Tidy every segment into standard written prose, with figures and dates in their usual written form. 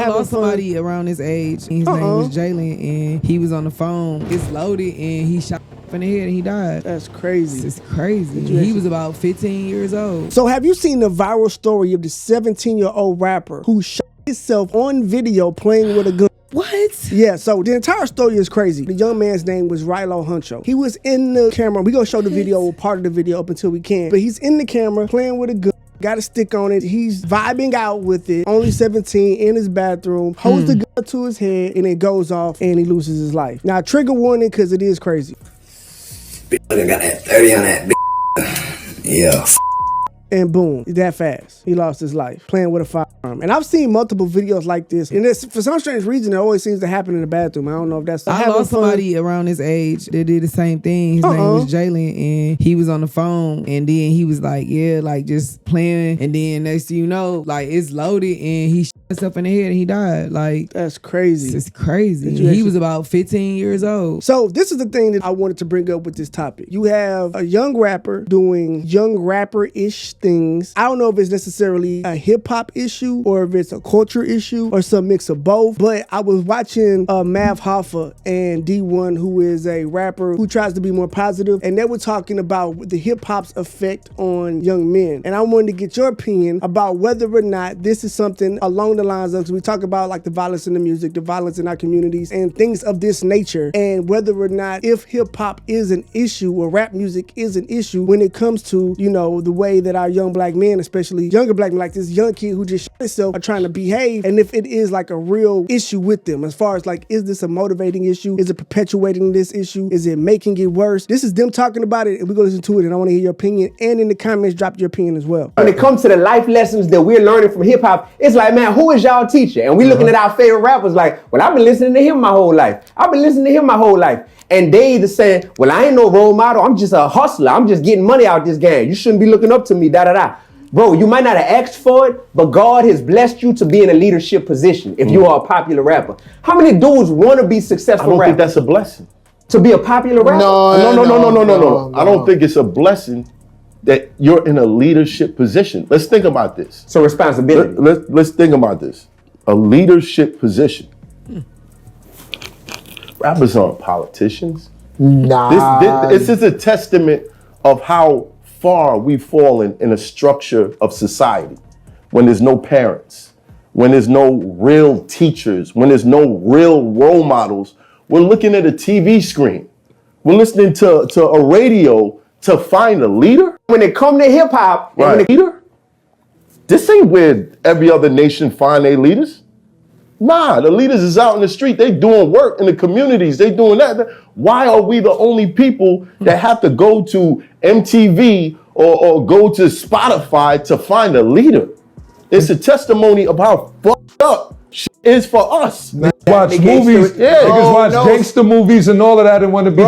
lost somebody around his age. His name was Jalen, and he was on the phone. It's loaded, and he shot in the head, and he died. That's crazy. It's crazy. He was about 15 years old. So have you seen the viral story of the 17-year-old rapper who shot himself on video playing with a gun? What? Yeah, so the entire story is crazy. The young man's name was Rylo Huncho. He was in the camera. We're going to show the video, part of the video up until we can. But he's in the camera playing with a gun. Got a stick on it. He's vibing out with it. Only 17, in his bathroom. Holds the gun to his head, and it goes off, and he loses his life. Now, trigger warning, because it is crazy. I got that 30 on that. Yeah. And boom, that fast. He lost his life playing with a firearm. And I've seen multiple videos like this. And for some strange reason, it always seems to happen in the bathroom. I don't know if that's... I lost somebody around his age that did the same thing. His name was Jalen, and he was on the phone. And then he was like, yeah, like just playing. And then next thing you know, like it's loaded, and he shot himself in the head, and he died. Like, that's crazy. It's crazy. He was about 15 years old. So this is the thing that I wanted to bring up with this topic. You have a young rapper doing young rapper-ish things. I don't know if it's necessarily a hip-hop issue or if it's a culture issue or some mix of both, but I was watching Mav Hoffa and D1, who is a rapper who tries to be more positive, and they were talking about the hip-hop's effect on young men. And I wanted to get your opinion about whether or not this is something along the lines of, because we talk about like the violence in the music, the violence in our communities, and things of this nature, and whether or not if hip-hop is an issue or rap music is an issue when it comes to, you know, the way that our young black men, especially younger black men, like this young kid who just shot himself, are trying to behave, and if it is like a real issue with them, as far as like, is this a motivating issue? Is it perpetuating this issue? Is it making it worse? This is them talking about it, and we're gonna listen to it, and I want to hear your opinion, and in the comments, drop your opinion as well. When it comes to the life lessons that we're learning from hip hop, it's like, man, who is y'all teacher? And we looking at our favorite rappers like, well, I've been listening to him my whole life. I've been listening to him my whole life. And they either saying, well, I ain't no role model. I'm just a hustler. I'm just getting money out this game. You shouldn't be looking up to me, da-da-da. Bro, you might not have asked for it, but God has blessed you to be in a leadership position if you are a popular rapper. How many dudes want to be successful rappers? I don't think that's a blessing. To be a popular rapper? No. I don't think it's a blessing that you're in a leadership position. Let's think about this. So responsibility. Let's think about this. A leadership position. Rappers aren't politicians. Nah. This is a testament of how far we've fallen in a structure of society when there's no parents, when there's no real teachers, when there's no real role models. We're looking at a TV screen. We're listening to a radio to find a leader. When it come to hip hop, right. Leader? This ain't where every other nation find their leaders. Nah, the leaders is out in the street. They doing work in the communities. They doing that. Why are we the only people that have to go to MTV or go to Spotify to find a leader? It's a testimony of how fucked up shit is for us. Watch movies. Niggas watch gangster movies and all of that and want to be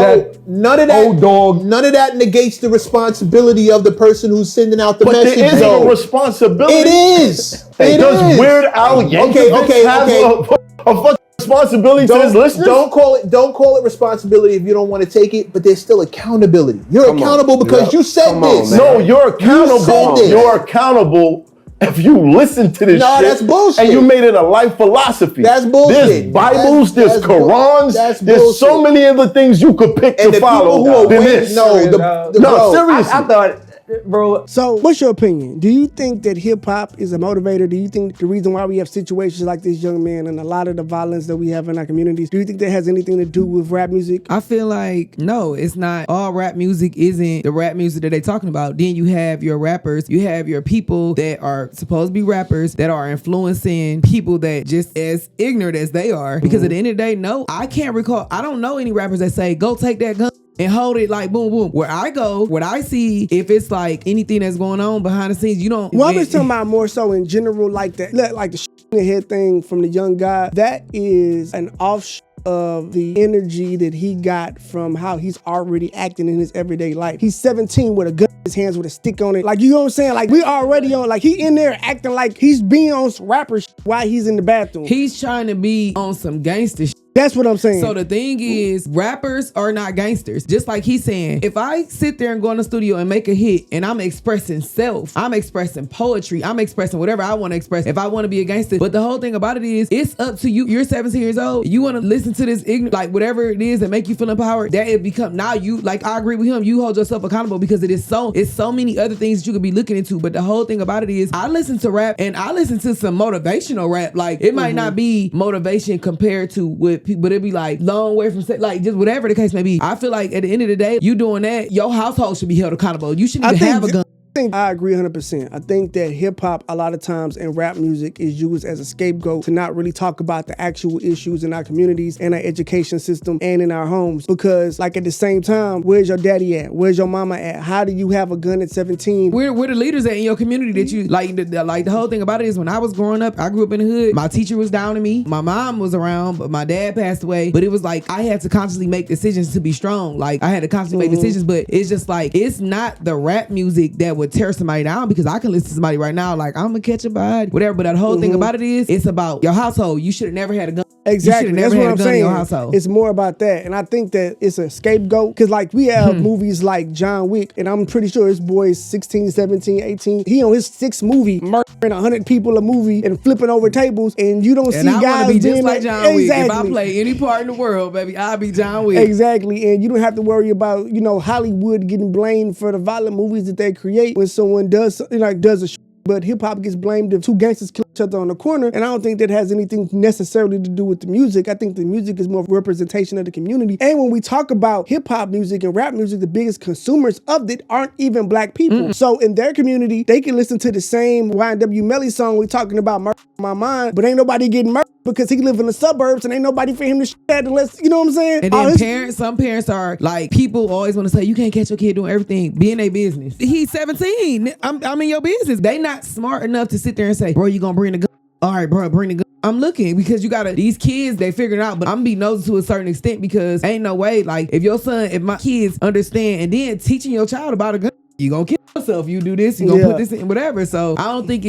none of that, old dog. None of that negates the responsibility of the person who's sending out the message. But there is a responsibility. It is. Does Weird Al Yankovic have a fucking responsibility to his listeners? Don't call it responsibility if you don't want to take it, but there's still accountability. You're accountable because you said this. No, you're accountable. You're accountable if you listen to this shit. No, that's bullshit. And you made it a life philosophy. That's bullshit. There's Bibles, there's Qurans, there's so many other things you could pick to follow than this. No, seriously. I thought, bro. So what's your opinion? Do you think that hip hop is a motivator? Do you think the reason why we have situations like this young man and a lot of the violence that we have in our communities, do you think that has anything to do with rap music? I feel like, no, it's not. All rap music isn't the rap music that they're talking about. Then you have your rappers, you have your people that are supposed to be rappers that are influencing people that just as ignorant as they are. Because at the end of the day, no, I can't recall. I don't know any rappers that say, go take that gun and hold it like boom, boom. Where I go, what I see, if it's like anything that's going on behind the scenes, you don't. Well, I'm just talking about more so in general, like that, like the in the head thing from the young guy. That is an offshoot of the energy that he got from how he's already acting in his everyday life. He's 17 with a gun in his hands with a stick on it. Like, you know what I'm saying? Like, we already on, like, he in there acting like he's being on some rapper while he's in the bathroom. He's trying to be on some gangster shit. That's what I'm saying. So the thing is, rappers are not gangsters. Just like he's saying, if I sit there and go in the studio and make a hit and I'm expressing self, I'm expressing poetry, I'm expressing whatever I want to express, if I want to be a gangster. But the whole thing about it is, it's up to you. You're 17 years old. You want to listen to this ignorant, like whatever it is that make you feel empowered, that it become, now you, like I agree with him, you hold yourself accountable because it's so many other things that you could be looking into. But the whole thing about it is, I listen to rap and I listen to some motivational rap. Like it might not be motivation compared to what people, but it'd be like long way from like just whatever the case may be. I feel like at the end of the day, you doing that, your household should be held accountable. You shouldn't even have a gun. I agree 100%. I think that hip hop a lot of times and rap music is used as a scapegoat to not really talk about the actual issues in our communities and our education system and in our homes. Because like at the same time, where's your daddy at? Where's your mama at? How do you have a gun at 17? Where the leaders at in your community that you like? The whole thing about it is, when I was growing up, I grew up in the hood. My teacher was down to me. My mom was around, but my dad passed away. But it was like I had to constantly make decisions to be strong. Like I had to constantly make decisions. But it's just like, it's not the rap music that would tear somebody down, because I can listen to somebody right now like, I'm gonna catch a body, whatever. But that whole thing about it is, it's about your household. You should have never had a gun. Exactly. That's what I'm saying. In your household. It's more about that. And I think that it's a scapegoat, because like we have movies like John Wick, and I'm pretty sure this boy's 16, 17, 18. He on his 6th movie, murdering 100 people a movie and flipping over tables, and you don't see guys wanna be just like John Wick. Exactly. If I play any part in the world, baby, I'll be John Wick. Exactly. And you don't have to worry about, Hollywood getting blamed for the violent movies that they create when someone does a but hip hop gets blamed if two gangsters kill each other on the corner. And I don't think that has anything necessarily to do with the music. I think the music is more of a representation of the community. And when we talk about hip hop music and rap music, the biggest consumers of it aren't even black people. So in their community, they can listen to the same YNW Melly song we talking about, Murder on My Mind, but ain't nobody getting murdered because he live in the suburbs and ain't nobody for him to shoot at unless, you know what I'm saying? And then some parents are like, people always want to say, you can't catch your kid doing everything. Be in their business. He's 17. I'm in your business. They not smart enough to sit there and say, bro, you gonna bring the gun? All right, bro, bring the gun. I'm looking, because you gotta, these kids, they figuring out, but I'm being nosy to a certain extent, because ain't no way, like if my kids understand, and then teaching your child about a gun, you gonna kill yourself. You do this, you gonna put this in whatever. So I don't think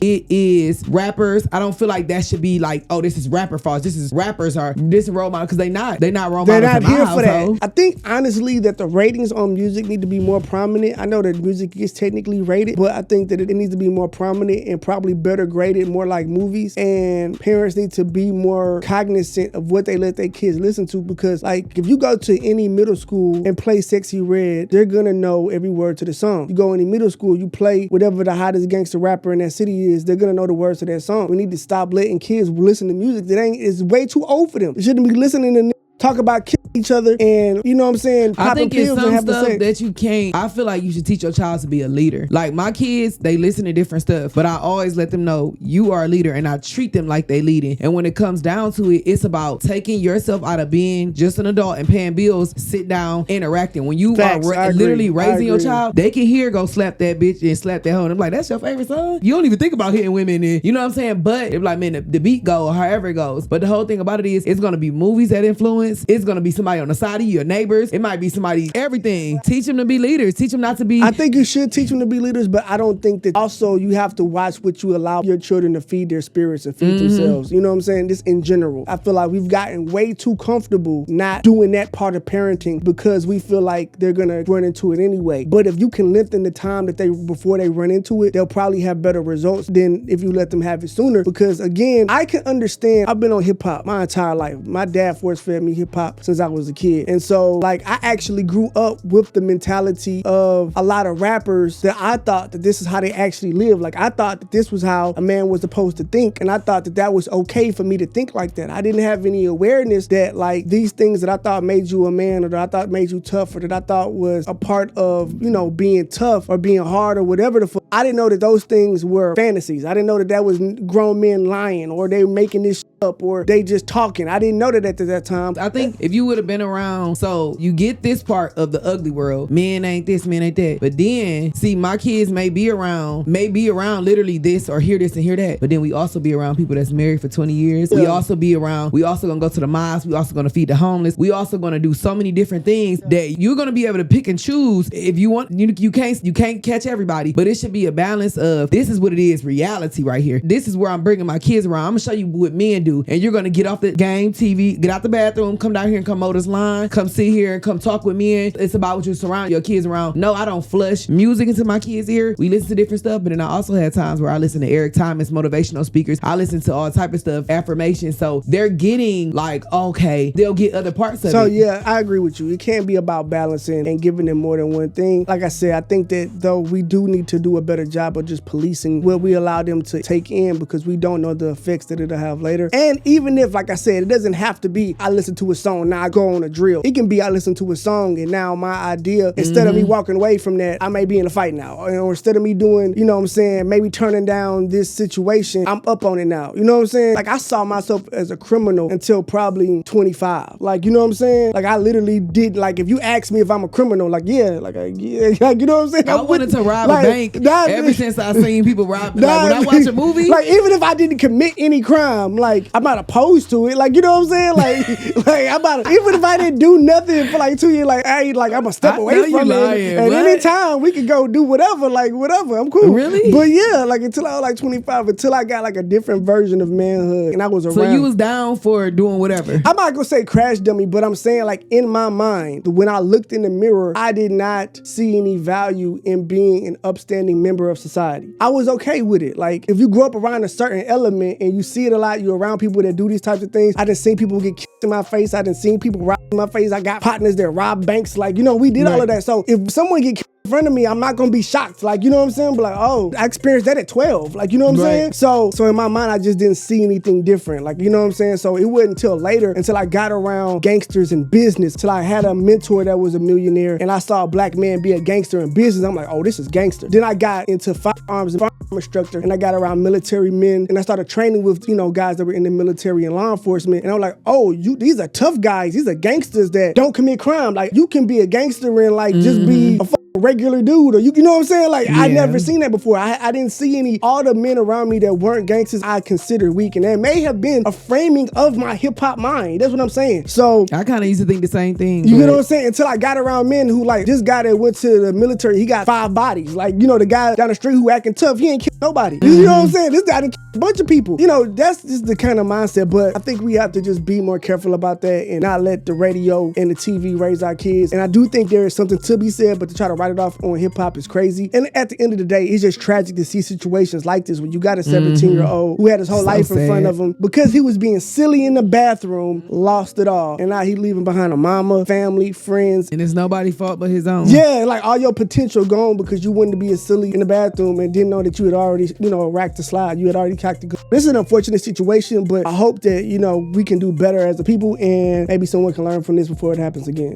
it is rappers. I don't feel like that should be like, oh, this is rapper fault. This is role model, because they're not role models. They're not here for that. I think honestly that the ratings on music need to be more prominent. I know that music is technically rated, but I think that it needs to be more prominent and probably better graded, more like movies. And parents need to be more cognizant of what they let their kids listen to, because like if you go to any middle school and play Sexy Red, they're gonna know every word to the song. You go in middle school, you play whatever the hottest gangster rapper in that city is, they're gonna know the words to that song. We need to stop letting kids listen to music that is way too old for them. They shouldn't be listening to talk about killing each other and, you know what I'm saying, popping pills and having sex. That you can't. I feel like you should teach your child to be a leader. Like my kids, they listen to different stuff, but I always let them know you are a leader, and I treat them like they leading. And when it comes down to it, it's about taking yourself out of being just an adult and paying bills, sit down, interacting. When you are literally raising your child, they can hear go slap that bitch and slap that hoe. And I'm like, that's your favorite song? You don't even think about hitting women in. You know what I'm saying? But if like, man, the beat go or however it goes. But the whole thing about it is, it's gonna be movies that influence. It's gonna be somebody on the side of you, your neighbors. It might be somebody, everything. Teach them to be leaders. Teach them not to be. I think you should teach them to be leaders, but I don't think that also you have to watch what you allow your children to feed their spirits and feed themselves. You know what I'm saying? Just in general. I feel like we've gotten way too comfortable not doing that part of parenting because we feel like they're gonna run into it anyway. But if you can lengthen the time that before they run into it, they'll probably have better results than if you let them have it sooner. Because again, I can understand, I've been on hip hop my entire life. My dad force fed me hip hop since I was a kid. And so like I actually grew up with the mentality of a lot of rappers that I thought that this is how they actually live. Like I thought that this was how a man was supposed to think. And I thought that that was okay for me to think like that. I didn't have any awareness that like these things that I thought made you a man or that I thought made you tough or that I thought was a part of, you know, being tough or being hard or whatever the fuck. I didn't know that those things were fantasies. I didn't know that that was grown men lying or they making this shit up or they just talking. I didn't know that at that time. I think if you would have been around, so you get this part of the ugly world. Men ain't this, men ain't that. But then, see, my kids may be around literally this or hear this and hear that. But then we also be around people that's married for 20 years. Yeah. We also gonna go to the mosque. We also gonna feed the homeless. We also gonna do so many different things that you're gonna be able to pick and choose. If you want, you can't catch everybody, but it should be a balance of this is what it is, reality right here. This is where I'm bringing my kids around. I'm gonna show you what men do. you. And you're going to get off the game, TV, get out the bathroom, come down here and come mow this line, come sit here and come talk with me. And it's about what you surround your kids around. No, I don't flush music into my kids' ear. We listen to different stuff, but then I also had times where I listen to Eric Thomas, motivational speakers. I listen to all type of stuff, affirmation. So they're getting like, okay, they'll get other parts of it. So yeah, I agree with you. It can't be about balancing and giving them more than one thing. Like I said, I think that though we do need to do a better job of just policing what we allow them to take in, because we don't know the effects that it'll have later. And even if, like I said, it doesn't have to be I listen to a song, now I go on a drill. It can be I listen to a song and now my idea, instead of me walking away from that, I may be in a fight now. Or instead of me doing, you know what I'm saying, maybe turning down this situation, I'm up on it now. You know what I'm saying? Like I saw myself as a criminal until probably 25. Like, you know what I'm saying? Like I literally did, like if you ask me if I'm a criminal, like yeah, like you know what I'm saying? I wanted to rob a bank ever since I seen people rob. Like when I watch a movie, like even if I didn't commit any crime, like I'm not opposed to it. Like, you know what I'm saying? Like I'm not, even if I didn't do nothing for like 2 years, like hey, like I'm gonna step away from it. At any time we could go do whatever, like whatever. I'm cool. Really? But yeah, like until I was like 25, until I got like a different version of manhood, and I was around. So you was down for doing whatever. I'm not gonna say crash dummy, but I'm saying like in my mind, when I looked in the mirror, I did not see any value in being an upstanding member of society. I was okay with it. Like if you grow up around a certain element and you see it a lot, you're around people that do these types of things. I done seen people get kicked in my face. I done seen people rob in my face. I got partners that rob banks. Like, you know, we did all of that. So if someone get kicked in front of me, I'm not gonna be shocked. Like, you know what I'm saying? But like, oh, I experienced that at 12. Like, you know what I'm saying? So in my mind, I just didn't see anything different. Like, you know what I'm saying? So it wasn't until later, until I got around gangsters in business, till I had a mentor that was a millionaire, and I saw a black man be a gangster in business. I'm like, oh, this is gangster. Then I got into firearms and firearm instructor, and I got around military men, and I started training with, you know, guys that were in the military and law enforcement. And I'm like, oh, these are tough guys. These are gangsters that don't commit crime. Like, you can be a gangster and like just be a regular dude, or you know what I'm saying? Like, I never seen that before. I didn't see all the men around me that weren't gangsters I considered weak, and that may have been a framing of my hip hop mind. That's what I'm saying. So I kind of used to think the same thing. You know what I'm saying? Until I got around men who, like, this guy that went to the military, he got 5 bodies. Like, you know, the guy down the street who acting tough, he ain't killed nobody. You know what I'm saying? This guy done killed a bunch of people. You know, that's just the kind of mindset. But I think we have to just be more careful about that and not let the radio and the TV raise our kids. And I do think there is something to be said, but to try to write it off on hip hop is crazy. And at the end of the day, it's just tragic to see situations like this when you got a 17-year-old who had his whole life in front of him because he was being silly in the bathroom, lost it all. And now he leaving behind a mama, family, friends. And it's nobody's fault but his own. Yeah, like all your potential gone because you wanted to be a silly in the bathroom and didn't know that you had already, you know, racked the slide. You had already cocked the gun. This is an unfortunate situation, but I hope that, you know, we can do better as a people and maybe someone can learn from this before it happens again.